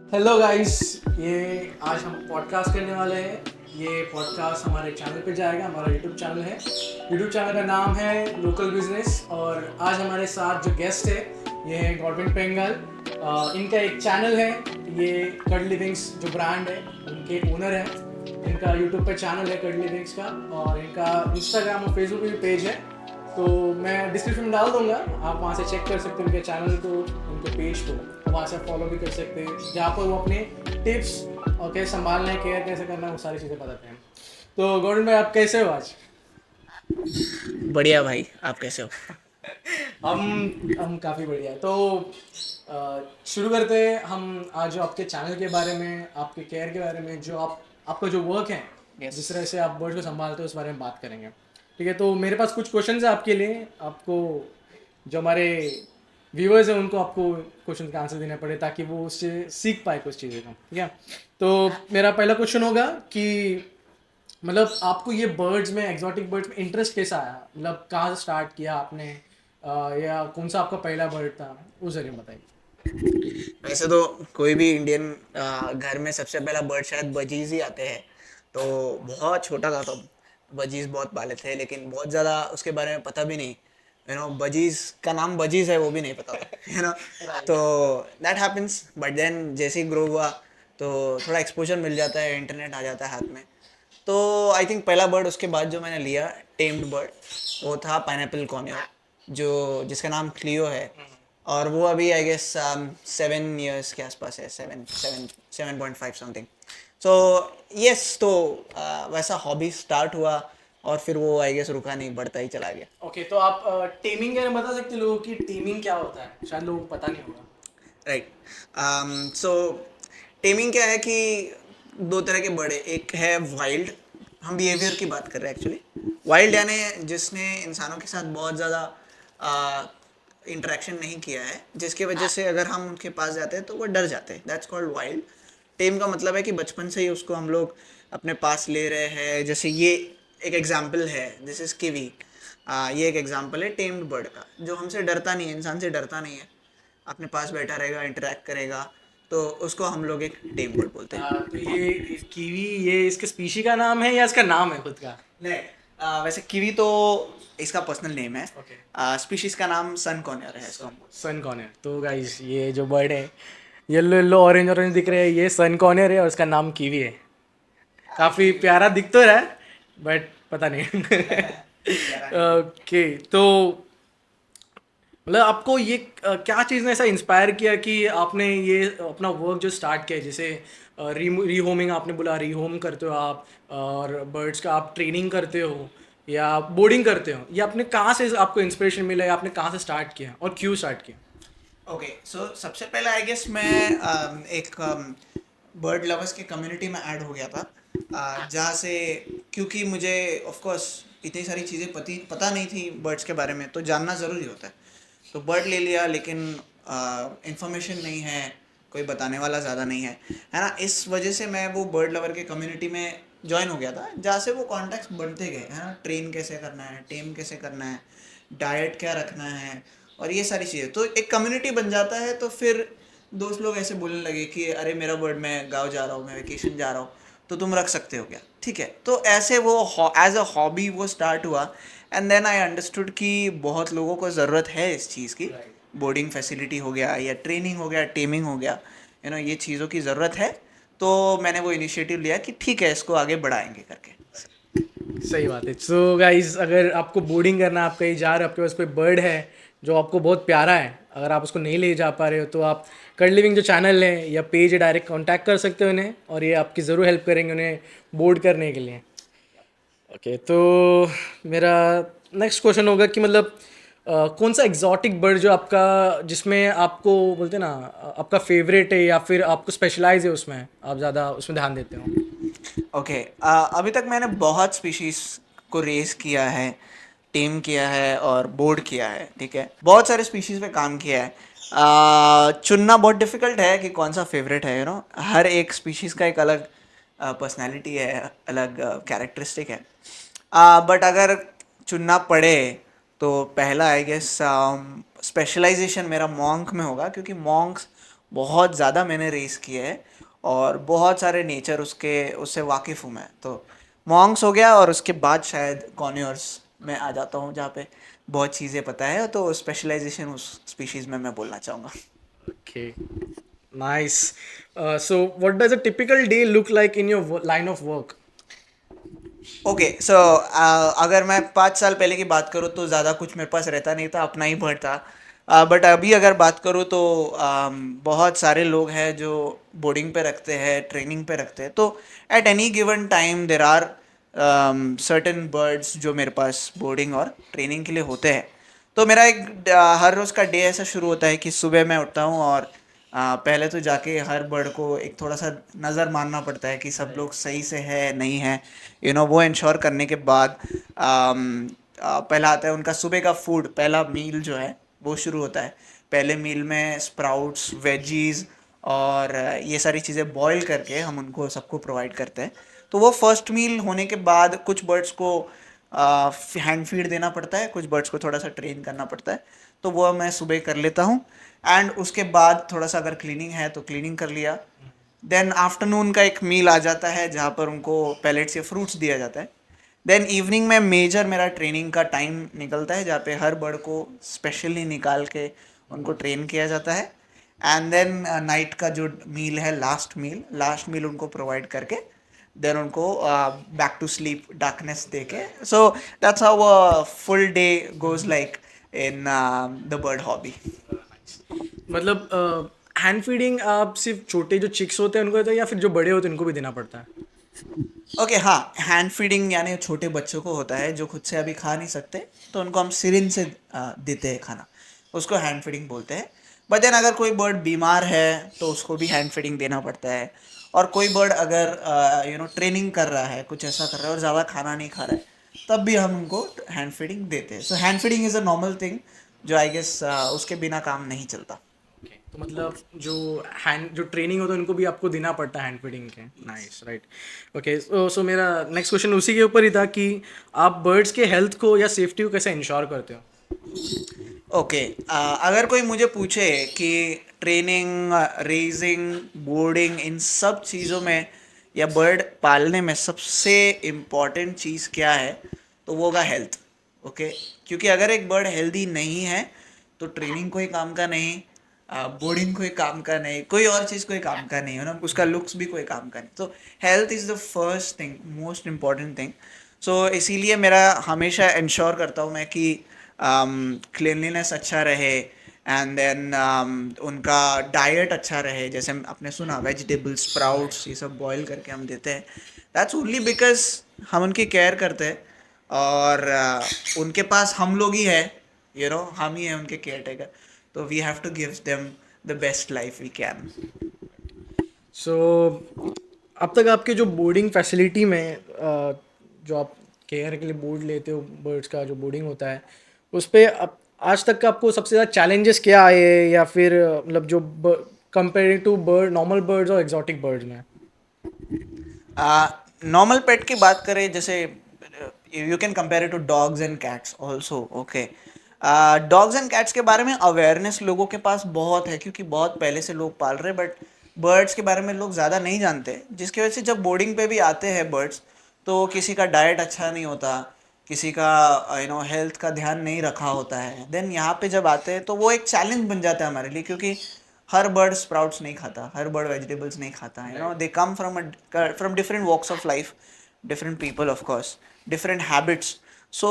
Hello guys, ये आज हम पॉडकास्ट करने वाले हैं। ये पॉडकास्ट हमारे चैनल पे जाएगा। हमारा यूट्यूब चैनल है। यूट्यूब चैनल का नाम है लोकल बिजनेस। और आज हमारे साथ जो गेस्ट है ये है गॉडविन पेंगल। इनका एक चैनल है, ये कर्ड लिविंग्स जो ब्रांड है उनके ओनर हैं। इनका यूट्यूब पे चैनल है कर्ड लिविंग्स का, और इनका इंस्टाग्राम और फेसबुक पे भी पेज है। तो मैं डिस्क्रिप्शन में डाल दूंगा, आप वहाँ से चेक कर सकते हैं उनके चैनल को, उनके पेज को। वहाँ से फॉलो भी कर सकते हैं, जहाँ पर वो अपने टिप्स और कैसे संभालना है, केयर कैसे करना है, वो सारी चीज़ें बताते हैं। तो गॉर्डन भाई, आप कैसे हो आज? बढ़िया भाई, आप कैसे हो? हम काफ़ी बढ़िया है। तो शुरू करते हैं हम आज जो आपके चैनल के बारे में, आपके केयर के बारे में, जो आपका जो वर्क है, यस। जिस तरह से आप बर्ड्स को संभालते हो, उस बारे में बात करेंगे। ठीक है, तो मेरे पास कुछ क्वेश्चंस है आपके लिए। आपको जो हमारे व्यूअर्स हैं उनको आपको क्वेश्चन का आंसर देना पड़े, ताकि वो उससे सीख पाए कुछ चीज़ें को। ठीक है, तो मेरा पहला क्वेश्चन होगा कि मतलब आपको ये बर्ड्स में, एग्जॉटिक बर्ड्स में इंटरेस्ट कैसा आया? मतलब कहाँ से स्टार्ट किया आपने, या कौन सा आपका पहला बर्ड था, उस जरिए बताइए। वैसे तो कोई भी इंडियन घर में सबसे पहला बर्ड शायद बजीज ही आते हैं। तो बहुत छोटा था तब बजीज बहुत पाले थे, लेकिन बहुत ज़्यादा उसके बारे में पता भी नहीं। बजीज का नाम बजीज है वो भी नहीं पता था। तो दैट हैपेंस, बट देन जैसे ही ग्रो हुआ तो थोड़ा एक्सपोजर मिल जाता है, इंटरनेट आ जाता है हाथ में। तो आई थिंक पहला बर्ड उसके बाद जो मैंने लिया टेम्ड बर्ड, वो था पाइनएप्पल कॉर्नियर, जो जिसका नाम क्लियो है। और वो अभी आई गेस 7 years के आसपास है, 7.5 समथिंग। सो यस, तो वैसा हॉबी स्टार्ट हुआ और फिर वो आई गेस रुका नहीं, बढ़ता ही चला गया। ओके, तो आप टेमिंग के बता सकते हैं लोगों की, टेमिंग क्या होता है? शायद लोगों को पता नहीं होगा। राइट। सो टेमिंग क्या है कि दो तरह के बर्ड है। एक है वाइल्ड, हम बिहेवियर की बात कर रहे हैं एक्चुअली। वाइल्ड यानी जिसने इंसानों के साथ बहुत ज़्यादा इंटरेक्शन नहीं किया है, जिसकी वजह से अगर हम उनके पास जाते हैं तो वो डर जाते हैं, दैट्स कॉल्ड वाइल्ड। टेम का मतलब है कि बचपन से ही उसको हम लोग अपने पास ले रहे हैं। जैसे ये एक एग्जाम्पल है, दिस इज़ किवी। ये एक एग्जाम्पल है टेम्ड बर्ड का, जो हमसे डरता नहीं है, इंसान से डरता नहीं है, अपने पास बैठा रहेगा, इंटरेक्ट करेगा। तो उसको हम लोग एक टेम बर्ड बोलते हैं। तो ये कीवी, ये इसके स्पीशी का नाम है या इसका नाम है खुद का? नहीं, वैसे किवी तो इसका पर्सनल नेम है। ओके, स्पीशीज का नाम सन कॉर्नियर है इसको। सन कॉर्नर। तो गाइस, ये जो बर्ड है, येलो येलो ऑरेंज ऑरेंज दिख रहे हैं, ये सन कॉर्नर है और इसका नाम कीवी है। काफ़ी प्यारा दिख तो रहा है, बट पता नहीं। ओके, तो मतलब आपको ये क्या चीज़ ने ऐसा इंस्पायर किया कि आपने ये अपना वर्क जो स्टार्ट किया है, जैसे री होमिंग आपने बोला, री होम करते हो आप, और बर्ड्स का आप ट्रेनिंग करते हो या बोर्डिंग करते हो, ये आपने कहाँ से आपको इंस्पिरेशन मिला, या आपने कहाँ से स्टार्ट किया और क्यों स्टार्ट किया? ओके, सो सबसे पहले आई गेस मैं एक बर्ड लवर्स की कम्युनिटी में ऐड हो गया था, जहाँ से, क्योंकि मुझे ऑफ कोर्स इतनी सारी चीज़ें पता नहीं थी बर्ड्स के बारे में, तो जानना ज़रूरी होता है। तो बर्ड ले लिया, लेकिन इंफॉर्मेशन नहीं है, कोई बताने वाला ज़्यादा नहीं है ना। इस वजह से मैं वो बर्ड लवर के कम्युनिटी में ज्वाइन हो गया था, जहाँ से वो कॉन्टैक्ट्स बढ़ते गए, है ना। ट्रेन कैसे करना है, टेम कैसे करना है, डाइट क्या रखना है, और ये सारी चीज़ें। तो एक कम्युनिटी बन जाता है। तो फिर दोस्त लोग ऐसे बोलने लगे कि अरे मेरा बर्ड, मैं गाँव जा रहा हूँ, मैं वेकेशन जा रहा हूँ, तो तुम रख सकते हो क्या? ठीक है, तो ऐसे वो एज अ हॉबी वो स्टार्ट हुआ। एंड देन आई अंडरस्टूड कि बहुत लोगों को ज़रूरत है इस चीज़ की। राइट। बोर्डिंग फैसिलिटी हो गया, या ट्रेनिंग हो गया, टेमिंग हो गया, ये चीज़ों की ज़रूरत है। तो मैंने वो इनिशिएटिव लिया कि ठीक है, इसको आगे बढ़ाएंगे करके। सही बात है। सो गाइस, अगर आपको बोर्डिंग करना, आप कहीं जा रहे हो, आपके पास कोई बर्ड है जो आपको बहुत प्यारा है, अगर आप उसको नहीं ले जा पा रहे हो, तो आप कर्ड लिविंग जो चैनल है या पेज है, डायरेक्ट कांटेक्ट कर सकते हो उन्हें, और ये आपकी ज़रूर हेल्प करेंगे उन्हें बोर्ड करने के लिए। ओके, तो मेरा नेक्स्ट क्वेश्चन होगा कि मतलब कौन सा एग्जॉटिक बर्ड जो आपका, जिसमें आपको बोलते हैं ना, आपका फेवरेट है, या फिर आपको स्पेशलाइज है उसमें, आप ज़्यादा उसमें ध्यान देते हो? ओके, अभी तक मैंने बहुत स्पीशीज को रेस किया है, टेम किया है और बोर्ड किया है। ठीक है, बहुत सारे स्पीशीज पे काम किया है। चुनना बहुत डिफिकल्ट है कि कौन सा फेवरेट है, हर एक स्पीशीज का एक अलग पर्सनैलिटी है, अलग कैरेक्टरिस्टिक है। बट अगर चुनना पड़े तो पहला आई गेस स्पेशलाइजेशन मेरा मॉन्क में होगा, क्योंकि मॉन्क्स बहुत ज़्यादा मैंने रेस किए हैं और बहुत सारे नेचर उससे वाकिफ़ हूँ मैं। तो मॉन्क्स हो गया और उसके बाद शायद कॉर्नियर्स में आ जाता हूँ जहाँ पे बहुत चीज़ें पता है, तो स्पेशलाइजेशन उस स्पीशीज़ में मैं बोलना चाहूँगा। Okay, nice. So, what does a typical day look like in your line of work? Okay so अगर मैं 5 साल पहले की बात करूँ तो ज़्यादा कुछ मेरे पास रहता नहीं था, अपना ही भर था। बट अभी अगर बात करूँ तो बहुत सारे लोग हैं जो बोर्डिंग पे रखते हैं, ट्रेनिंग पे रखते हैं। तो at any given time there are certain birds जो मेरे पास बोर्डिंग और ट्रेनिंग के लिए होते हैं। तो मेरा एक हर रोज़ का डे ऐसा शुरू होता है कि सुबह मैं उठता हूँ और पहले तो जाके हर बर्ड को एक थोड़ा सा नज़र मारना पड़ता है कि सब लोग सही से है नहीं है, वो इंश्योर करने के बाद पहला आता है उनका सुबह का फूड। पहला मील जो है वो शुरू होता है। पहले मील में स्प्राउट्स, वेजीज और ये सारी चीज़ें बॉईल करके हम उनको सबको प्रोवाइड करते हैं। तो वो फर्स्ट मील होने के बाद कुछ बर्ड्स को हैंड फीड देना पड़ता है, कुछ बर्ड्स को थोड़ा सा ट्रेन करना पड़ता है। तो वो मैं सुबह कर लेता हूँ। एंड उसके बाद थोड़ा सा अगर क्लीनिंग है तो क्लीनिंग कर लिया। देन आफ्टरनून का एक मील आ जाता है जहाँ पर उनको पैलेट्स या फ्रूट्स दिया जाता है। देन इवनिंग में मेजर मेरा ट्रेनिंग का टाइम निकलता है जहाँ पे हर बर्ड को स्पेशली निकाल के उनको ट्रेन किया जाता है। एंड देन नाइट का जो मील है, लास्ट मील उनको प्रोवाइड करके देन उनको बैक टू स्लीप डार्कनेस दे के। So that's how a full day goes like in the bird hobby. मतलब हैंड फीडिंग आप सिर्फ छोटे जो चिक्स होते हैं उनको देते हैं या फिर जो बड़े होते हैं उनको भी देना पड़ता है? ओके हाँ, हैंड फीडिंग यानी छोटे बच्चों को होता है जो खुद से अभी खा नहीं सकते, तो उनको हम सिरिंज से देते हैं खाना, उसको हैंड फीडिंग बोलते हैं। बट देन अगर कोई बर्ड बीमार है तो उसको भी हैंड फीडिंग देना पड़ता है। और कोई बर्ड अगर ट्रेनिंग कर रहा है, कुछ ऐसा कर रहा है और ज़्यादा खाना नहीं खा रहा है, तब भी हम उनको हैंड फीडिंग देते हैं। सो hand feeding is a normal thing जो आई गेस उसके बिना काम नहीं चलता। तो मतलब जो ट्रेनिंग होता है उनको भी आपको देना पड़ता है हैंड फीडिंग के। Nice, right. ओके, सो मेरा नेक्स्ट क्वेश्चन उसी के ऊपर ही था कि आप बर्ड्स के हेल्थ को या सेफ्टी को कैसे इंश्योर करते हो? ओके, अगर कोई मुझे पूछे कि ट्रेनिंग, रेजिंग, बोर्डिंग, इन सब चीज़ों में या बर्ड पालने में सबसे इम्पॉर्टेंट चीज़ क्या है, तो वो होगा हेल्थ। ओके, क्योंकि अगर एक बर्ड हेल्दी नहीं है तो ट्रेनिंग कोई काम का नहीं, बोर्डिंग कोई काम का नहीं, कोई और चीज़ कोई काम का नहीं है ना, उसका लुक्स भी कोई काम का नहीं। तो health is the first thing, most important thing. So इसीलिए मेरा हमेशा इंश्योर करता हूँ मैं कि क्लीनलीनेस अच्छा रहे। एंड देन उनका डाइट अच्छा रहे, जैसे आपने सुना वेजिटेबल स्प्राउट्स ये सब बॉईल करके हम देते हैं। दैट्स ओनली बिकॉज हम उनकी केयर करते हैं और उनके पास हम लोग ही है, हम ही हैं उनके केयर टेकर। तो we have to give them the best life we can. So अब तक आपके जो बोर्डिंग फैसिलिटी में जो आप केयर के लिए बोर्ड लेते हो, बर्ड्स का जो बोर्डिंग होता है उस पे आज तक का आपको सबसे ज़्यादा चैलेंजेस क्या आए, या फिर मतलब जो कंपेयर टू नॉर्मल बर्ड्स और एग्जॉटिक बर्ड्स में? नॉर्मल पेट की बात करें, जैसे you can compare it to dogs and cats also. Okay, dogs and cats के बारे में अवेयरनेस लोगों के पास बहुत है क्योंकि बहुत पहले से लोग पाल रहे हैं। बट बर्ड्स के बारे में लोग ज़्यादा नहीं जानते, जिसकी वजह से जब बोर्डिंग पे भी आते हैं बर्ड्स तो किसी का डाइट अच्छा नहीं होता, किसी का हेल्थ का ध्यान नहीं रखा होता है। देन यहाँ पे जब आते हैं तो वो एक चैलेंज बन जाता है हमारे लिए, क्योंकि हर बर्ड स्प्राउट्स नहीं खाता, हर बर्ड वेजिटेबल्स नहीं खाता, they come from different walks of life, different people of course, different habits. So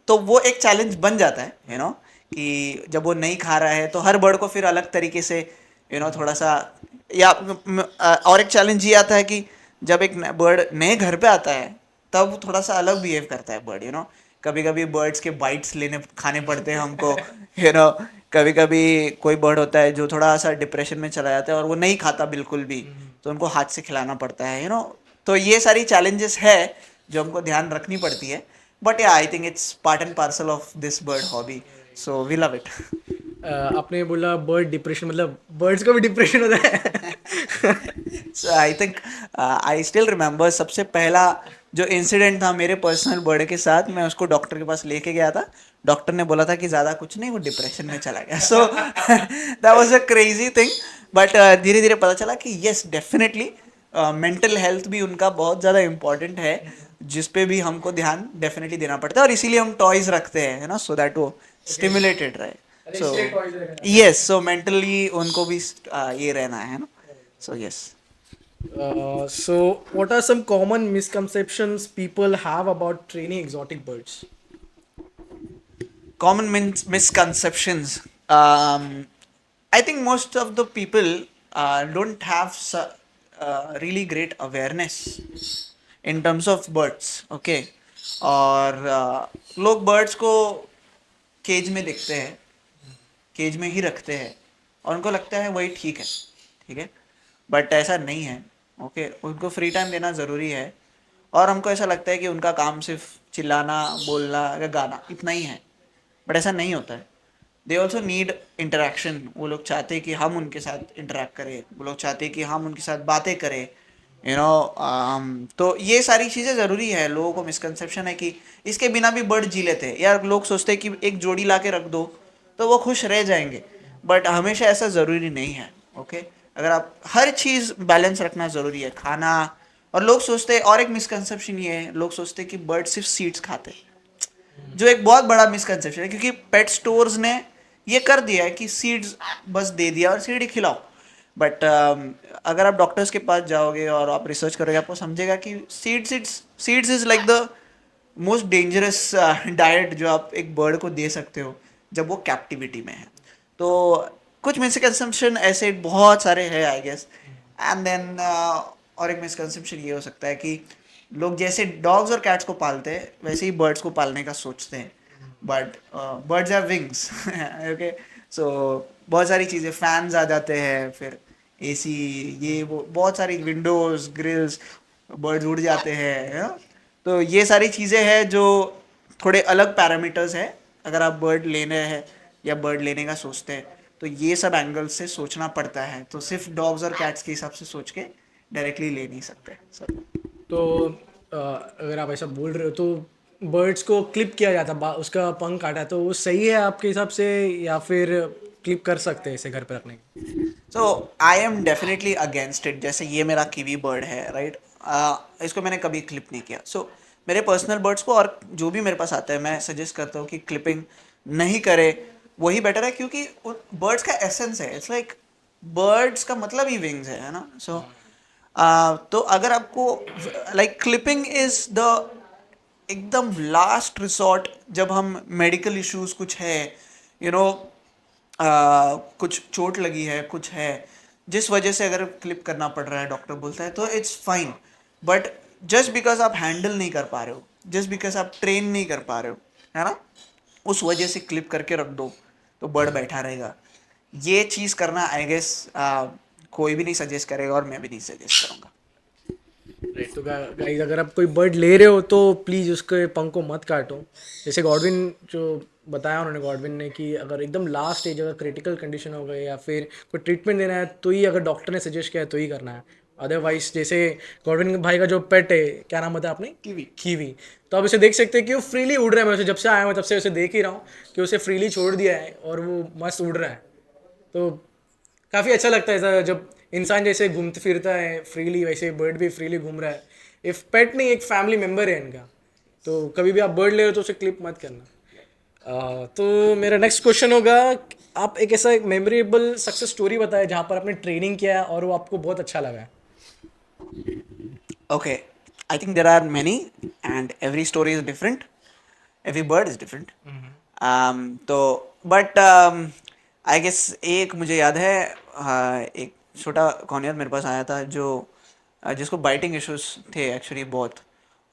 तो वो एक चैलेंज बन जाता है, कि जब वो नहीं खा रहा है तो हर बर्ड को फिर अलग तरीके से थोड़ा सा, या और एक चैलेंज ये आता है कि जब एक बर्ड नए घर पे आता है तब थोड़ा सा अलग बिहेव करता है बर्ड। कभी कभी बर्ड्स के बाइट्स खाने पड़ते हैं हमको। कभी कभी कोई बर्ड होता है जो थोड़ा सा डिप्रेशन में चला जाता है और वो नहीं खाता बिल्कुल भी, तो उनको हाथ से खिलाना पड़ता है। तो ये सारी चैलेंजेस है जो हमको ध्यान रखनी पड़ती है। But yeah I think it's part and parcel of this bird hobby, so we love it. आपने बोला बर्ड डिप्रेशन, मतलब बर्ड्स को भी डिप्रेशन होता है? So I think I still remember सबसे पहला जो इंसिडेंट था मेरे पर्सनल बर्थडे के साथ, मैं उसको डॉक्टर के पास लेके गया था। डॉक्टर ने बोला था कि ज़्यादा कुछ नहीं, वो डिप्रेशन में चला गया। So that was a crazy thing. But धीरे धीरे पता चला कि यस डेफिनेटली मेंटल हेल्थ भी उनका बहुत ज़्यादा इम्पोर्टेंट है, जिस पे भी हमको ध्यान डेफिनेटली देना पड़ता है, और इसीलिए हम टॉयज रखते हैं, है ना, सो दैट वो स्टिमुलेटेड रहे। सो यस, सो मेंटली उनको भी ये रहना है ना, so yes. So, what are some common misconceptions people have about training exotic birds? Common misconceptions. I think most of the people don't have really great awareness in terms of birds. Okay, और लोग birds को cage में देखते हैं, cage में ही रखते हैं, और उनको लगता है वही ठीक है, ठीक है, बट ऐसा नहीं है। ओके, उनको फ्री टाइम देना ज़रूरी है, और हमको ऐसा लगता है कि उनका काम सिर्फ चिल्लाना, बोलना या गाना इतना ही है, बट ऐसा नहीं होता है। They also need interaction. वो लोग चाहते हैं कि हम उनके साथ इंटरेक्ट करें, वो लोग चाहते हैं कि हम उनके साथ बातें करें, यू नो। तो ये सारी चीज़ें ज़रूरी है। लोगों को मिसकंसेप्शन है कि इसके बिना भी बर्ड जी लेते हैं, या लोग सोचते हैं कि एक जोड़ी ला के रख दो तो वो खुश रह जाएंगे, बट हमेशा ऐसा ज़रूरी नहीं है। ओके, अगर आप हर चीज़ बैलेंस रखना ज़रूरी है, खाना। और लोग सोचते हैं, और एक मिसकंसेप्शन ये है, लोग सोचते हैं कि बर्ड सिर्फ सीड्स खाते हैं, जो एक बहुत बड़ा मिसकंसेप्शन है, क्योंकि पेट स्टोर्स ने ये कर दिया है कि सीड्स बस दे दिया और सीड ही खिलाओ। बट अगर आप डॉक्टर्स के पास जाओगे और आप रिसर्च करोगे, आपको समझेगा कि seeds is like the most dangerous diet जो आप एक बर्ड को दे सकते हो जब वो कैप्टिविटी में है। तो कुछ मिसकंसेप्शन ऐसे बहुत सारे हैं आई गेस। एंड देन और एक मिसकंसेप्शन ये हो सकता है कि लोग जैसे डॉग्स और कैट्स को पालते हैं वैसे ही बर्ड्स को पालने का सोचते हैं, but birds have wings. Okay, so बहुत सारी चीज़ें, फैंस आ जाते हैं, फिर एसी, ये वो बहुत सारी विंडोज ग्रिल्स, बर्ड्स उड़ जाते हैं, है ना। तो ये सारी चीज़ें हैं जो थोड़े अलग पैरामीटर्स है। अगर आप बर्ड लेने हैं या बर्ड लेने का सोचते हैं तो ये सब एंगल से सोचना पड़ता है, तो सिर्फ डॉग्स और कैट्स के हिसाब से सोच के डायरेक्टली ले नहीं सकते सर। तो अगर आप ऐसा बोल रहे हो तो बर्ड्स को क्लिप किया जाता, उसका पंख काटा, तो वो सही है आपके हिसाब से, या फिर क्लिप कर सकते हैं इसे घर पे रखने की? So I am definitely against it. जैसे ये मेरा कीवी बर्ड है, राइट, इसको मैंने कभी क्लिप नहीं किया। सो मेरे पर्सनल बर्ड्स को और जो भी मेरे पास आता है मैं सजेस्ट करता हूँ कि क्लिपिंग नहीं करे, वही बेटर है, क्योंकि बर्ड्स का एसेंस है, इट्स लाइक बर्ड्स का मतलब ही विंग्स है ना। सो तो अगर आपको लाइक क्लिपिंग इज द एकदम लास्ट रिसॉर्ट, जब हम मेडिकल इश्यूज कुछ है, यू नो, कुछ चोट लगी है, कुछ है जिस वजह से अगर क्लिप करना पड़ रहा है, डॉक्टर बोलता है, तो it's fine. But just because आप हैंडल नहीं कर पा रहे हो, जस्ट बिकॉज आप ट्रेन नहीं कर पा रहे हो, है ना, उस वजह से क्लिप करके रख दो तो बर्ड बैठा रहेगा। ये चीज़ करना आई गेस कोई भी नहीं सजेस्ट करेगा, और मैं भी नहीं सजेस्ट करूँगा। राइट, तो गाइस अगर आप कोई बर्ड ले रहे हो तो प्लीज़ उसके पंख को मत काटो। जैसे गॉडविन जो बताया उन्होंने, गॉडविन ने, कि अगर एकदम लास्ट स्टेज, अगर क्रिटिकल कंडीशन हो गई या फिर कोई ट्रीटमेंट देना है तो ही, अगर डॉक्टर ने सजेस्ट किया है तो ही करना है। अदरवाइज जैसे गॉडविन भाई का जो पेट है, क्या नाम बताया आपने? कीवी। कीवी। तो आप इसे देख सकते हैं कि वो फ्रीली उड़ रहा है। मैं उसे जब से आया हूँ तब से उसे देख ही रहा हूँ कि उसे फ्रीली छोड़ दिया है और वो मस्त उड़ रहा है। तो काफ़ी अच्छा लगता है ऐसा, जब इंसान जैसे घूमते फिरता है फ्रीली, वैसे बर्ड भी फ्रीली घूम रहा है। इफ पेट नहीं, एक फैमिली मेम्बर है इनका। तो कभी भी आप बर्ड ले रहे हो तो उसे क्लिप मत करना। तो मेरा नेक्स्ट क्वेश्चन होगा, आप एक ऐसा एक मेमोरेबल सक्सेस स्टोरी बताएं जहाँ पर आपने ट्रेनिंग किया है और वो आपको बहुत अच्छा लगा है। Okay, I think there are many, and every story is different. Every bird is different. तो but I guess एक मुझे याद है, एक छोटा कॉर्नियर मेरे पास आया था जो जिसको बाइटिंग इश्यूज थे एक्चुअली बहुत,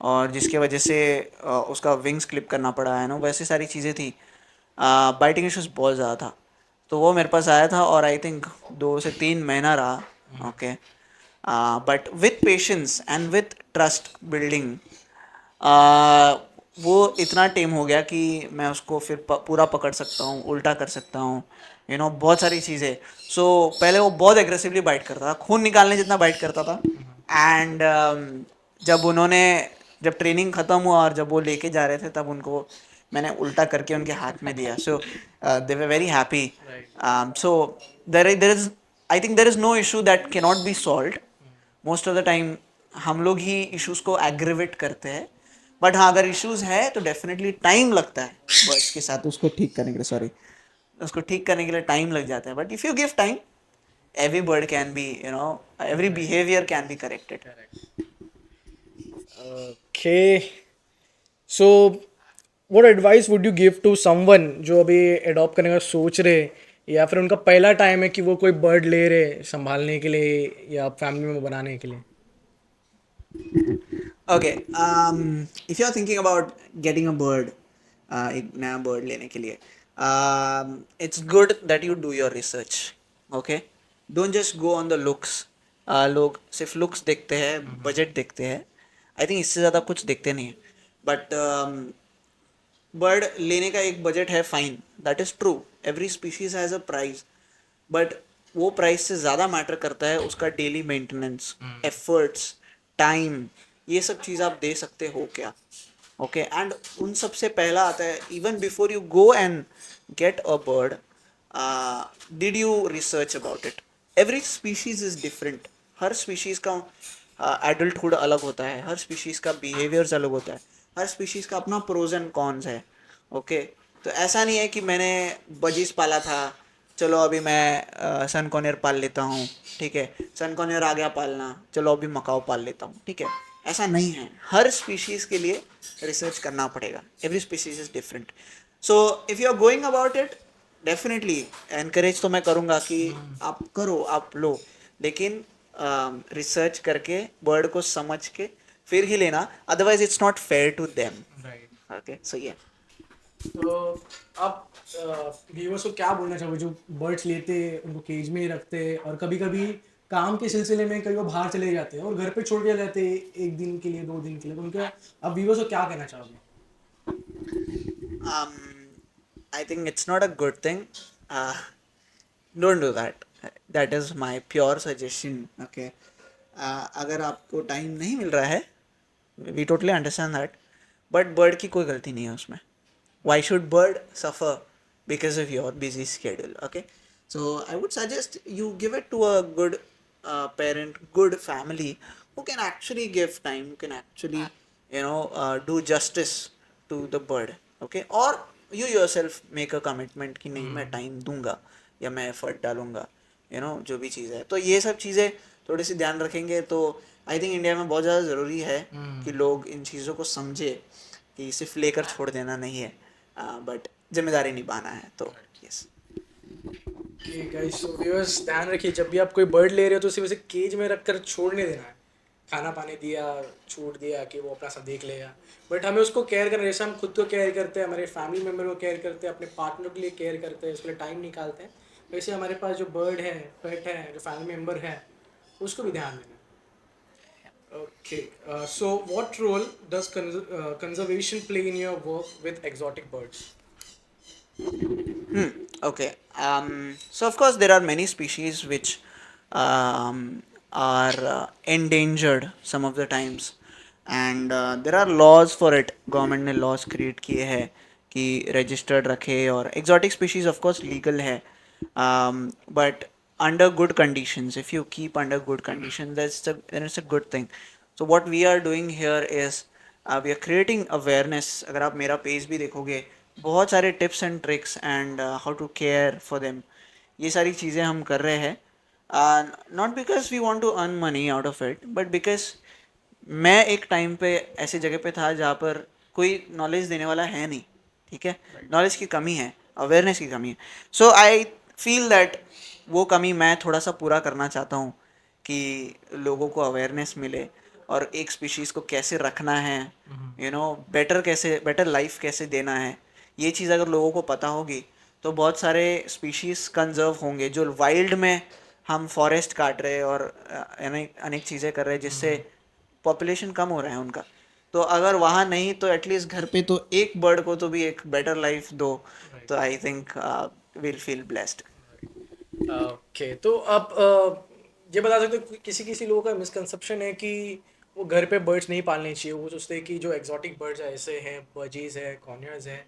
और जिसके वजह से उसका विंग्स क्लिप करना पड़ा, है ना, वैसे सारी चीज़ें थी। बाइटिंग इश्यूज बहुत ज़्यादा था, तो वो मेरे पास आया था और आई थिंक 2 से 3 महीना रहा। Okay, but with patience and with trust building वो इतना टेम हो गया कि मैं उसको फिर पूरा पकड़ सकता हूँ, उल्टा कर सकता हूँ, यू नो, बहुत सारी चीज़ें। सो पहले वो बहुत एग्रेसिवली बाइट करता था, खून निकालने जितना बाइट करता था। एंड जब उन्होंने जब ट्रेनिंग ख़त्म हुआ और जब वो लेके जा रहे थे तब उनको मैंने उल्टा करके उनके हाथ में दिया. So they were very happy. So there is I think there is no issue that can not be solve. Most of the time हम लोग ही इश्यूज को एग्रीवेट करते हैं. बट हाँ, अगर इश्यूज है तो डेफिनेटली टाइम लगता है बर्ड्स के साथ उसको ठीक करने के लिए. सॉरी, उसको ठीक करने के लिए टाइम लग जाता है. But if you give time, every bird can be, every behavior can be corrected. Okay. So, what advice would you give to someone जो अभी adopt करने का सोच रहे, या फिर उनका पहला टाइम है कि वो कोई बर्ड ले रहे संभालने के लिए या फैमिली में बनाने के लिए? Okay, if you're thinking about getting a bird, एक नया bird लेने के लिए, it's good that you do your research. Okay, don't just go on the looks. लोग सिर्फ looks देखते हैं, budget देखते हैं. I think इससे ज़्यादा कुछ देखते नहीं है. But बर्ड लेने का एक बजट है, fine, that is true. Every species has a price. But वो प्राइस से ज़्यादा मैटर करता है उसका डेली मेंटेनेंस, एफर्ट्स, टाइम. ये सब चीज़ आप दे सकते हो क्या? ओके, एंड उन सब से पहला आता है, even before you go and get a bird, did you research about it? Every species is different. Her species का एडल्टहुड अलग होता है, हर स्पीशीज़ का बिहेवियर्स अलग होता है, हर स्पीशीज़ का अपना प्रोज एंड कॉन्स है. ओके, तो ऐसा नहीं है कि मैंने बजीज पाला था, चलो अभी मैं सन कॉर्नियर पाल लेता हूँ. ठीक है, सन कॉर्नियर आ गया पालना, चलो अभी मकाओ पाल लेता हूँ. ठीक है, ऐसा नहीं है. हर स्पीशीज़ के लिए रिसर्च करना पड़ेगा. Every species is different. So if you are going about it, definitely encourage तो मैं करूँगा कि आप करो, आप लो, लेकिन रिसर्च करके, बर्ड को समझ के फिर ही लेना. Otherwise it's not fair to them. Right. Okay, so ये. तो आप व्यूअर्स को क्या बोलना चाहोगे जो बर्ड्स लेते उनको केज में ही रखते, और कभी कभी काम के सिलसिले में कई वो बाहर चले जाते हैं और घर पे छोड़ के जाते हैं एक दिन के लिए, 2 दिन के लिए, तो उनका आप व्यूअर्स को क्या कहना चाहोगे? I think it's not a good thing. Don't do that. That is my pure suggestion. Okay. अगर आपको टाइम नहीं मिल रहा है, we totally understand that. But bird की कोई गलती नहीं है उसमें. Why should bird suffer because of your busy schedule? Okay. So I would suggest you give it to a good parent, good family who can actually give time, who can actually, do justice to the bird. Okay. Or you yourself make a commitment कि नहीं, मैं time दूंगा या मैं effort डालूंगा, जो भी चीज़ है. तो ये सब चीज़ें थोड़ी सी ध्यान रखेंगे तो आई थिंक इंडिया में बहुत ज़्यादा ज़रूरी है कि लोग इन चीज़ों को समझे कि सिर्फ लेकर छोड़ देना नहीं है, बट जिम्मेदारी निभाना है. तो यस. ठीक है, सो व्यूअर्स ध्यान रखिए, जब भी आप कोई बर्ड ले रहे हो तो सिर्फ उसे केज में रख कर छोड़ने देना है. खाना पानी दिया, छूट दिया कि वो अपना सब देख लेगा, बट हमें उसको केयर करना, जैसे हम खुद को केयर करते हैं, हमारे फैमिली मेम्बर को केयर करते हैं, अपने पार्टनर के लिए केयर करते हैं, उसके लिए टाइम निकालते हैं, वैसे हमारे पास जो बर्ड है, पेट है, जो फैमिली मेम्बर है, उसको भी ध्यान देना. Okay, so what role does conservation play in your work with exotic birds? Okay. So of course there are many species which are endangered some of the times, and there are laws for it. Government ने laws create किए हैं कि registered रखे, और exotic species of course legal है, but under good conditions. If you keep under good conditions, then it's a good thing. So what we are doing here is we are creating awareness. अगर आप मेरा page भी देखोगे, बहुत सारे tips and tricks and how to care for them, ये सारी चीज़ें हम कर रहे हैं. Not because we want to earn money out of it, but because मैं एक टाइम पे ऐसी जगह पे था जहाँ पर कोई नॉलेज देने वाला है नहीं. ठीक है, नॉलेज की कमी है, अवेयरनेस की कमी है. सो आई फील दैट वो कमी मैं थोड़ा सा पूरा करना चाहता हूँ कि लोगों को अवेयरनेस मिले और एक स्पीशीज़ को कैसे रखना है, बेटर लाइफ कैसे देना है. ये चीज़ अगर लोगों को पता होगी तो बहुत सारे स्पीशीज़ कंजर्व होंगे. जो वाइल्ड में हम फॉरेस्ट काट रहे हैं और अनेक चीज़ें कर रहे हैं जिससे पॉपुलेशन कम हो रहा है उनका, तो अगर वहाँ नहीं तो एटलीस्ट घर पे तो एक बर्ड को तो भी एक बेटर लाइफ दो. तो I think will feel blessed. Okay, तो आप ये बता सकते हो कि किसी किसी लोगों का मिसकंसेप्शन है कि वो घर पे बर्ड्स नहीं पालने चाहिए। वो सोचते हैं कि जो एक्जॉटिक बर्ड्स है ऐसे हैं, बजीज है, कॉर्नियर्स है,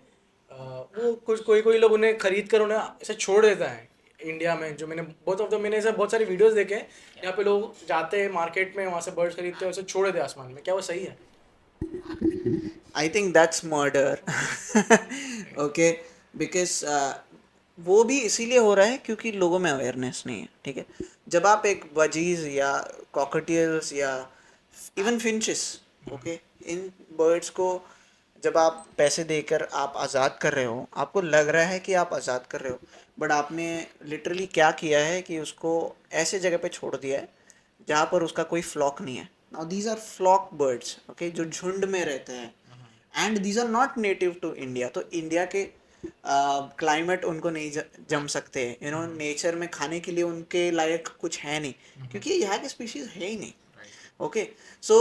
वो कुछ कोई कोई लोग उन्हें खरीद कर उन्हें ऐसे छोड़ देता है। इंडिया में जो मैंने ऐसे बहुत सारे वीडियोस देखे हैं, यहाँ पे लोग जाते हैं मार्केट में, वहाँ से बर्ड्स खरीदते हैं, उसे छोड़ देते हैं आसमान में। क्या वो सही है? I think that's murder. Okay, because वो भी इसीलिए हो रहा है क्योंकि लोगों में अवेयरनेस नहीं है, ठीक है। जब आप एक बजीज या कॉकटेल्स या even finches, okay, in birds को जब आप पैसे देकर आप आज़ाद कर रहे हो, आपको लग रहा है कि आप आज़ाद कर रहे हो, बट आपने लिटरली क्या किया है कि उसको ऐसे जगह पे छोड़ दिया है जहाँ पर उसका कोई फ्लॉक नहीं है। Now these are flock birds, okay, जो झुंड में रहते हैं, and these are not native to India. तो इंडिया के क्लाइमेट उनको नहीं जम सकते, यू नो, नेचर में खाने के लिए उनके लायक कुछ है नहीं, क्योंकि यहाँ के स्पीशीज है ही नहीं। ओके, सो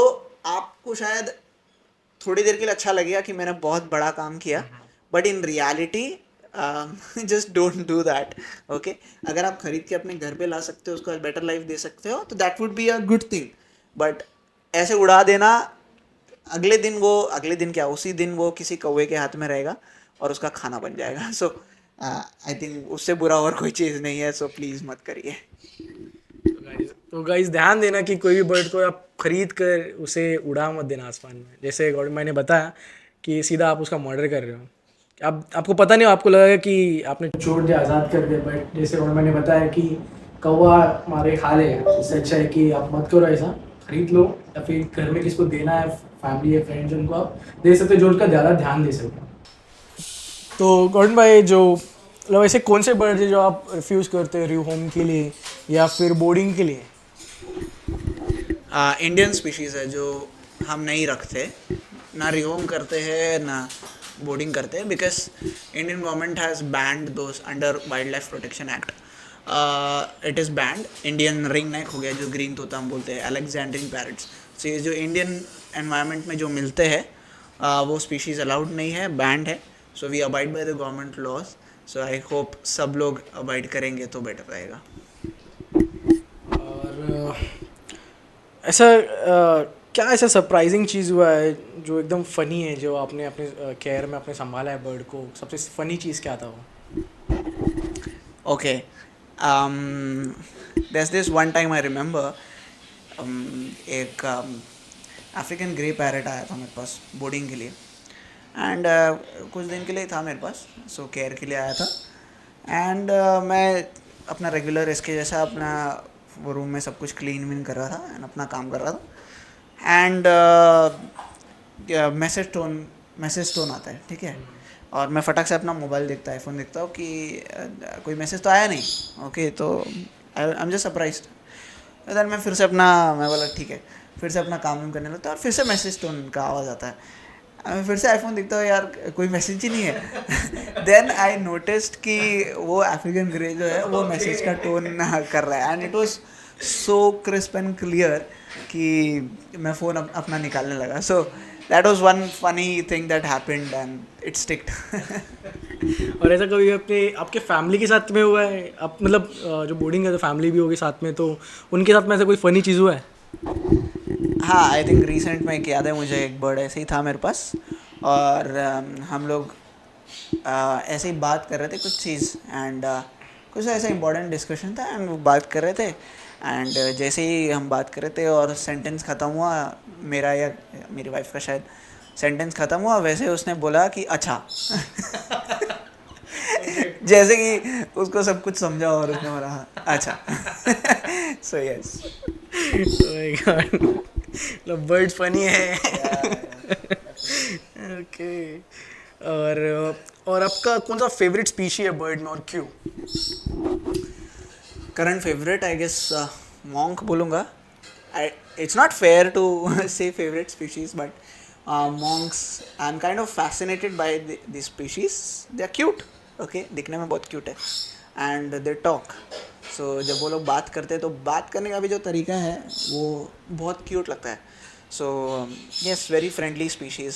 आपको शायद थोड़ी देर के लिए अच्छा लगेगा कि मैंने बहुत बड़ा काम किया, but in reality just don't do that. Okay, अगर आप खरीद के अपने घर पे ला सकते हो, उसको बेटर लाइफ दे सकते हो, तो that would be a good thing. But ऐसे उड़ा देना, अगले दिन क्या, उसी दिन वो किसी कौवे के हाथ में रहेगा और उसका खाना बन जाएगा। सो आई थिंक उससे बुरा और कोई चीज़ नहीं है, सो प्लीज़ मत करिए। तो गाइस ध्यान देना कि कोई भी बर्ड को आप खरीद कर उसे उड़ा मत देना आसमान में। जैसे गॉड मैंने बताया कि सीधा आप उसका मर्डर कर रहे हो। अब आपको पता नहीं हो, आपको लगेगा कि आपने छोड़ दिया, आज़ाद कर दिया, बट जैसे गॉड मैंने बताया कि कौवा मारे खा लेगा। इससे अच्छा है कि आप मत करो ऐसा, खरीद लो या फिर घर में किसको देना है, फैमिली या फ्रेंड्स, उनको आप दे सकते हो जो उनका ज़्यादा ध्यान दे सकते हो। तो गॉर्डन भाई, जो मतलब ऐसे कौन से बर्ड्स हैं जो आप रिफ्यूज़ करते हो रिहोम के लिए या फिर बोर्डिंग के लिए? इंडियन स्पीशीज़ है जो हम नहीं रखते, ना रिहोम करते हैं ना बोर्डिंग करते हैं, because Indian government has band those under wild life protection act. It is band. Indian ring neck हो गया, जो ग्रीन तोता हम बोलते हैं, अलेक्जेंड्रियन पैरट्स, so ये जो इंडियन एनवायरनमेंट में जो मिलते हैं वो स्पीशीज़ अलाउड नहीं है, बैंड है। So we abide by the government laws. So I hope सब लोग अबाइड करेंगे तो बेटर रहेगा। और ऐसा क्या ऐसा सरप्राइजिंग चीज़ हुआ है जो एकदम फ़नी है, जो आपने अपने केयर में अपने संभाला है बर्ड को? सबसे फ़नी चीज़ क्या था वो? Okay, there's this one time I remember, एक अफ्रीकन ग्रे पैरट आया था मेरे पास बोर्डिंग के लिए, एंड कुछ दिन के लिए था मेरे पास, सो केयर के लिए आया था। एंड मैं अपना रेगुलर इसके जैसा अपना वो रूम में सब कुछ क्लीन विन कर रहा था एंड अपना काम कर रहा था, एंड मैसेज टोन आता है, ठीक है, और मैं फटाक से अपना मोबाइल देखता है, फ़ोन देखता हूँ कि कोई मैसेज तो आया नहीं। ओके, तो I am just surprised. Then मैं बोला ठीक है, फिर से अपना काम करने लगता है, और फिर से मैसेज टोन का आवाज़ आता है। मैं फिर से आईफोन देखता हूँ, यार कोई मैसेज ही नहीं है। देन आई नोटिस्ड कि वो अफ्रीकन ग्रे जो है वो मैसेज का टोन कर रहा है, and it was so crisp and clear कि मैं फ़ोन अपना निकालने लगा। So that was one funny thing that happened and it sticked. और ऐसा कभी अपने आपके फैमिली के साथ में हुआ है? आप मतलब जो बोर्डिंग है तो फैमिली भी होगी साथ में, तो उनके साथ में ऐसा कोई फ़नी चीज़ हुआ है? हाँ, आई थिंक रिसेंट में एक याद है मुझे, एक बर्ड ऐसे ही था मेरे पास, और हम लोग ऐसे ही बात कर रहे थे कुछ चीज़, एंड कुछ ऐसा इंपॉर्टेंट डिस्कशन था, एंड वो बात कर रहे थे, एंड जैसे ही हम बात कर रहे थे और सेंटेंस ख़त्म हुआ, मेरा या मेरी वाइफ का शायद, सेंटेंस ख़त्म हुआ, वैसे उसने बोला कि अच्छा। जैसे कि उसको सब कुछ समझा और उसने बोला हाँ, अच्छा। सो यस, मतलब बर्ड्स फनी है। ओके। और आपका कौन सा फेवरेट स्पीशी है बर्ड में और क्यों? Current favourite I guess monk बोलूँगा। It's not fair to say favourite species, but monks, I am kind of fascinated by the species. They are cute, okay, दिखने में बहुत क्यूट है, एंड दे टॉक। सो जब वो लोग बात करते हैं तो बात करने का भी जो तरीका है वो बहुत क्यूट लगता है। So yes, very friendly species.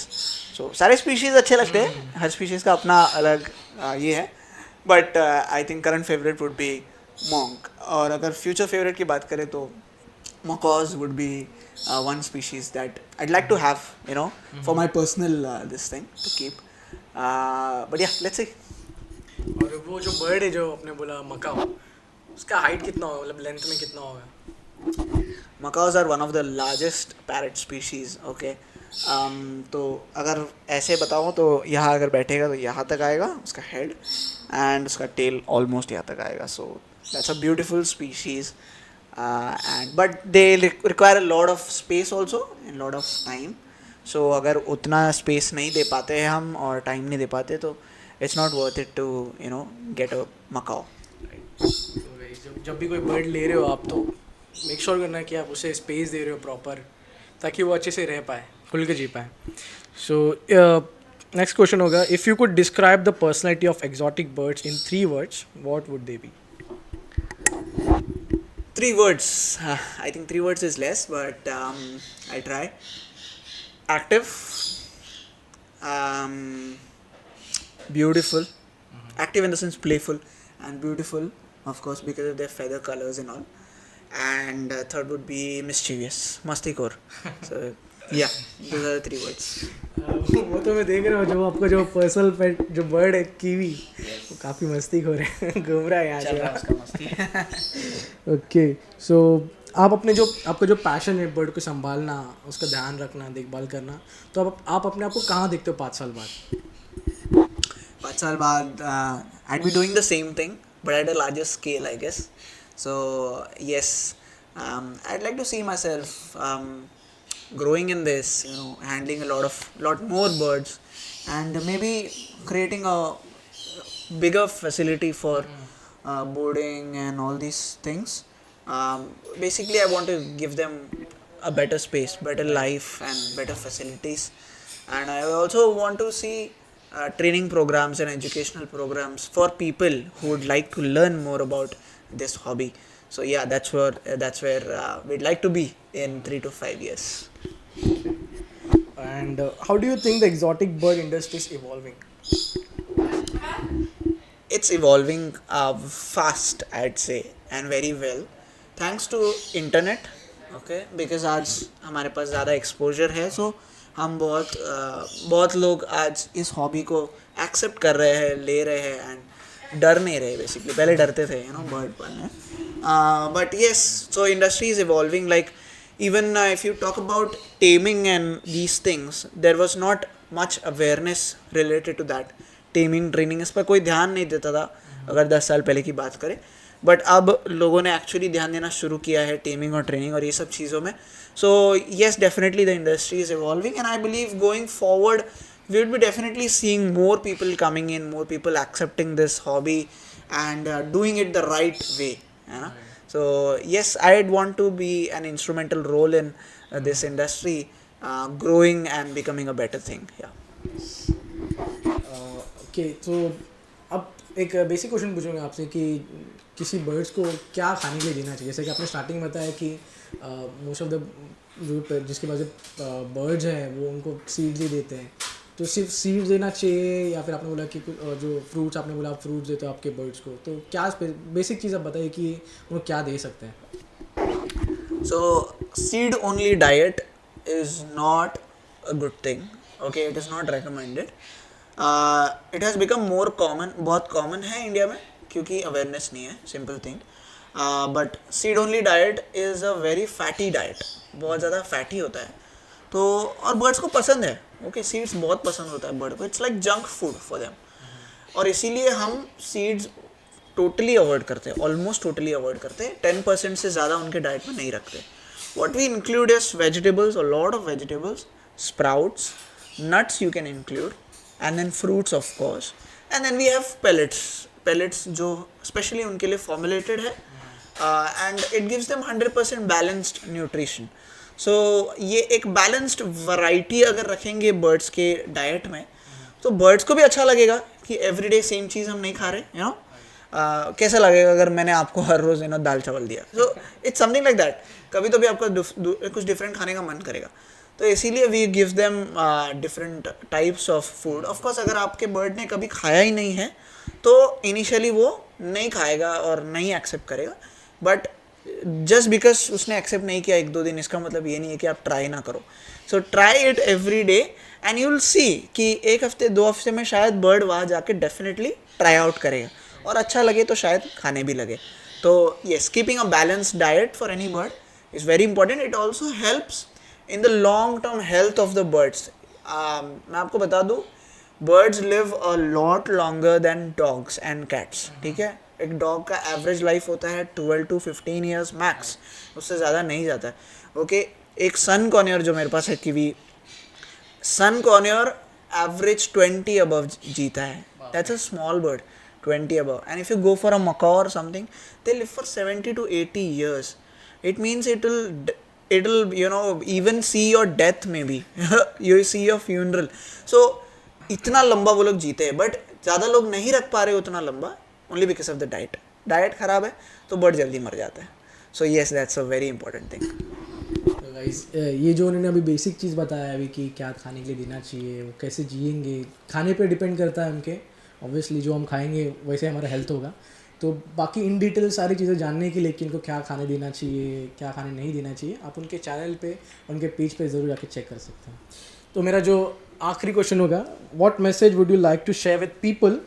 So सारे स्पीशीज़ अच्छे लगते हैं, हर स्पीशीज़ का अपना अलग ये है, but I think current favourite would be monk. और अगर फ्यूचर फेवरेट की बात करें तो macaws would be one species that I'd like to have, you know, for my personal this thing to keep. But yeah, let's see. और वो जो bird है जो आपने बोला मकाओ, उसका हाइट कितना होगा, मतलब लेंथ में कितना होगा? Macaws are one of the largest parrot species. Okay. तो अगर ऐसे बताऊँ तो यहाँ अगर बैठेगा तो यहाँ तक आएगा उसका हेड, एंड उसका टेल ऑलमोस्ट यहाँ तक आएगा. So that's a beautiful species, and but they require a lot of space also and lot of time. So अगर उतना स्पेस नहीं दे पाते हैं हम और टाइम नहीं दे पाते तो it's not worth it to you know get a macaw. तो जब भी कोई बर्ड ले रहे हो आप, तो मेक श्योर करना कि आप उसे स्पेस दे रहे हो प्रॉपर, ताकि वो अच्छे से रह पाए, खुल के जी पाए. सो नेक्स्ट क्वेश्चन होगा, if you could describe the personality of exotic birds in 3 words, what would they B? 3 words. I think 3 words is less, but I'll try. Active, beautiful. Active in the sense playful, and beautiful, of course, because of their feather colors and all. And third would be mischievous, mastikor. So yeah, those are the 3 words. वो तो मैं देख रहा हूँ, जो आपका जो personal पेट जो बर्ड है कीवी, वो काफ़ी मस्ती हो रहा है, घूम रहा है यहाँ चल रहा है से. उसका मस्ती. ओके, सो आप अपने जो आपका जो पैशन है बर्ड को संभालना, उसका ध्यान रखना, देखभाल करना, तो आप अपने आप को कहाँ देखते हो 5 साल बाद? 5 साल बाद I'd be doing the same thing, but at a larger scale, I guess. So yes, I'd like to see myself growing in this, you know, handling a lot more birds, and maybe creating a bigger facility for boarding and all these things. Basically, I want to give them a better space, better life, and better facilities. And I also want to see training programs and educational programs for people who would like to learn more about this hobby. So yeah, that's where we'd like to be in 3 to 5 years. And how do you think the exotic bird industry is evolving? It's evolving fast, I'd say, and very well, thanks to internet. Okay, because आज हमारे पास ज़्यादा exposure है, so हम बहुत लोग आज इस hobby को एक्सेप्ट कर रहे हैं, ले रहे हैं, एंड डर नहीं रहे. बेसिकली पहले डरते थे, यू नो, बर्ड पालने. But yes, so industry is evolving. Like even if you talk about taming and these things, there was not much awareness related to that. Taming, training, इस पर कोई ध्यान नहीं देता था अगर 10 साल पहले की बात करें. बट अब लोगों ने एक्चुअली ध्यान देना शुरू किया है टेमिंग और ट्रेनिंग और ये सब चीज़ों में. So yes, definitely the industry is evolving, and I believe going forward we would be definitely seeing more people coming in, more people accepting this hobby and doing it the right way. Yeah? So yes, I'd want to be an instrumental role in this industry growing and becoming a better thing. Yeah. Okay, तो अब एक basic question पूछूंगा आपसे कि किसी birds को क्या खाने के लिए देना चाहिए. जैसे कि आपने स्टार्टिंग में बताया कि मोस्ट ऑफ द जो जिसके पास बर्ड्स हैं वो उनको सीड्स ही देते हैं, तो सिर्फ सीड्स देना चाहिए, या फिर आपने बोला कि जो फ्रूट्स, आपने बोला आप फ्रूट्स देते हो आपके बर्ड्स को, तो क्या बेसिक चीज़ आप बताइए कि वो क्या दे सकते हैं. So seed only diet is not a good thing. Okay, it is not recommended. It has become more common, बहुत common है इंडिया में क्योंकि awareness नहीं है, simple thing. But seed only diet is a very fatty diet. बहुत ज़्यादा fatty होता है, तो और बर्ड्स को पसंद है. ओके, सीड्स बहुत पसंद होता है बर्ड को. It's like junk food for them, और इसीलिए हम सीड्स टोटली अवॉइड करते हैं, ऑलमोस्ट टोटली अवॉइड करते हैं. 10% से ज़्यादा उनके डाइट में नहीं रखते. What we include is vegetables, a lot of vegetables, sprouts, nuts you can include, and then fruits of course, and then we have pellets जो स्पेशली उनके लिए फॉर्मुलेटेड है, and it gives them 100% balanced nutrition. So ये एक balanced variety अगर रखेंगे birds के diet में, तो बर्ड्स को भी अच्छा लगेगा कि एवरीडे सेम चीज़ हम नहीं खा रहे, यू नो. कैसा लगेगा अगर मैंने आपको हर रोज़, यू नो, दाल चावल दिया. So it's something like that. कभी तो भी आपका कुछ डिफरेंट खाने का मन करेगा, तो इसीलिए we give them different types of food. Of course अगर आपके बर्ड ने कभी खाया ही नहीं है तो इनिशियली वो नहीं खाएगा और नहीं एक्सेप्ट करेगा, बट जस्ट बिकॉज उसने एक्सेप्ट नहीं किया 1-2 दिन, इसका मतलब ये नहीं है कि आप ट्राई ना करो. So try it every day and you will see कि 1 हफ्ते 2 हफ्ते में शायद बर्ड वहाँ जाके डेफिनेटली ट्राई आउट करेगा और अच्छा लगे तो शायद खाने भी लगे. तो yes, keeping a balance diet for any bird is very important. It also helps in the long term health of the birds. मैं आपको बता दूँ, birds live a lot longer than dogs and cats. ठीक है, एक dog का average life होता है 12 to 15 ईयर्स मैक्स, उससे ज़्यादा नहीं जाता है. ओके, एक सन कॉर्नियर जो मेरे पास है कीवी, सन कॉर्नियर एवरेज 20 अबव जीता है. That's a small bird, 20 above. And if you go for a macaw or something, they live for 70 to 80 years. It means it'll even see your death maybe. You see your funeral. So इतना लंबा वो लोग जीते हैं, but ज़्यादा लोग नहीं रख पा रहे उतना लंबा, only because of the diet ख़राब है तो बर्ड जल्दी मर जाता है. So yes, that's a very important thing. तो गाइस, ये जो उन्होंने अभी बेसिक चीज़ बताया अभी कि क्या खाने के लिए देना चाहिए, वो कैसे जिएंगे, खाने पे डिपेंड करता है उनके. ऑब्वियसली जो हम खाएंगे वैसे हमारा हेल्थ होगा. तो बाकी इन डिटेल सारी चीज़ें जानने के लिए कि इनको क्या खाने देना चाहिए, क्या खाने नहीं देना चाहिए, आप उनके चैनल पे, उनके पेज पे ज़रूर जाके चेक कर सकते हैं. तो मेरा जो आखिरी क्वेश्चन होगा, what message would you like to share with people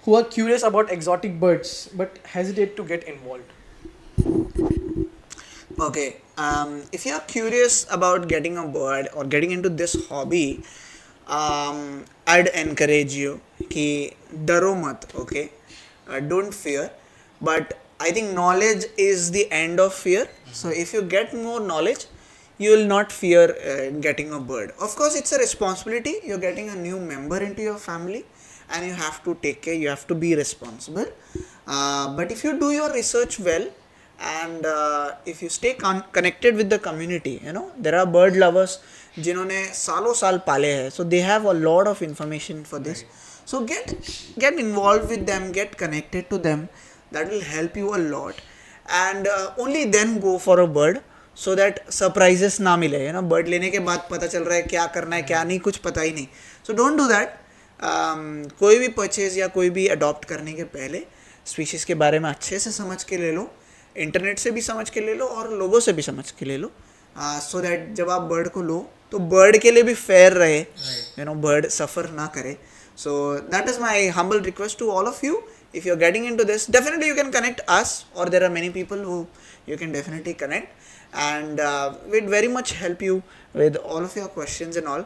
who are curious about exotic birds but hesitate to get involved? Okay, if you are curious about getting a bird or getting into this hobby, I'd encourage you कि डरो मत. Okay, don't fear, but I think knowledge is the end of fear. So if you get more knowledge, you will not fear getting a bird. Of course, it's a responsibility. You're getting a new member into your family and you have to take care, you have to be responsible. But if you do your research well, and if you stay connected with the community, there are bird lovers जिन्होंने सालों साल पाले हैं, so they have a lot of information for this. So get involved with them, get connected to them. That will help you a lot. And only then go for a bird, so that surprises ना मिले. bird लेने के बाद पता चल रहा है क्या करना है क्या नहीं, कुछ पता ही नहीं. So don't do that. कोई भी परचेज या कोई भी अडॉप्ट करने के पहले स्पीशीज़ के बारे में अच्छे से समझ के ले लो, इंटरनेट से भी समझ के ले लो और लोगों से भी समझ के ले लो, सो दैट जब आप बर्ड को लो तो बर्ड के लिए भी फेयर रहे, बर्ड सफ़र ना करे. So that is my humble request to all of you. If you are getting into this, definitely you can connect us, और there are many people who you can definitely connect, and we'd very much help you with all of your questions and all,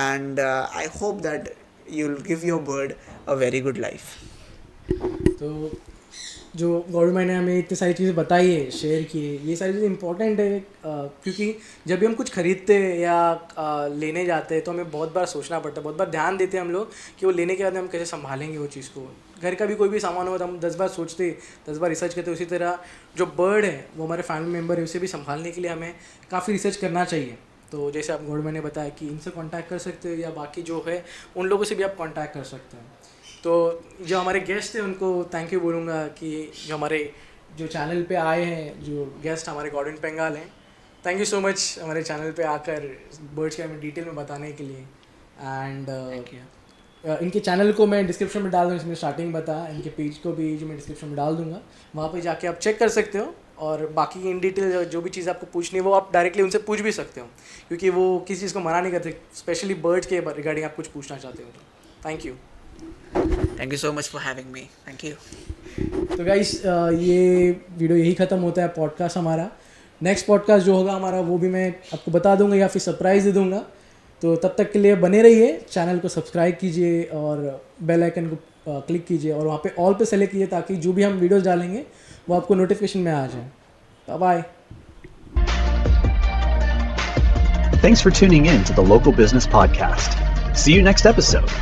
and I hope that you'll give your bird a very good life. तो जो government ने हमें इतनी सारी चीज़ें बताई है, share की है, ये सारी चीज़ें इंपॉर्टेंट है, क्योंकि जब भी हम कुछ खरीदते हैं या लेने जाते हैं तो हमें बहुत बार सोचना पड़ता है, बहुत बार ध्यान देते हैं हम लोग कि वो लेने के बाद हम कैसे संभालेंगे वो चीज़ को. घर का भी कोई भी सामान हो तो हम 10 बार सोचते, 10 बार रिसर्च करते. उसी तरह जो बर्ड है वो हमारे फैमिली मेम्बर है, उसे भी संभालने के लिए हमें काफ़ी रिसर्च करना चाहिए. तो जैसे आप गवर्नमेंट ने बताया कि इनसे कांटेक्ट कर सकते हो, या बाकी जो है उन लोगों से भी आप कांटेक्ट कर सकते हैं. तो जो हमारे गेस्ट थे उनको थैंक यू बोलूँगा कि जो हमारे जो चैनल पे आए हैं, जो गेस्ट हमारे गॉर्डन पेंगाल हैं, थैंक यू सो मच हमारे चैनल पे आकर बर्ड्स के बारे में डिटेल में बताने के लिए. एंड इनके चैनल को मैं डिस्क्रिप्शन में डाल दूँगा, इसमें स्टार्टिंग बताया, इनके पेज को भी जो मैं डिस्क्रिप्शन में डाल दूँगा, वहाँ पे जाके आप चेक कर सकते हो. और बाकी इन डिटेल जो भी चीज़ आपको पूछनी है वो आप डायरेक्टली उनसे पूछ भी सकते हो, क्योंकि वो किसी चीज़ को मना नहीं करते, स्पेशली बर्ड्स के रिगार्डिंग आप कुछ पूछना चाहते हो तो. Thank you. Thank you so much for having me. Thank you. तो गाइस, ये वीडियो यही ख़त्म होता है पॉडकास्ट हमारा. नेक्स्ट पॉडकास्ट जो होगा हमारा वो भी मैं आपको बता दूंगा या फिर सरप्राइज़ दे दूंगा. तो तब तक के लिए बने रहिए, चैनल को सब्सक्राइब कीजिए और बेल आइकन को क्लिक कीजिए और वहाँ पे ऑल पे सेलेक्ट कीजिए, ताकि जो भी हम वीडियोस डालेंगे वो आपको नोटिफिकेशन में आ जाए. Bye bye. Thanks for tuning in to the Local Business Podcast. See you next episode.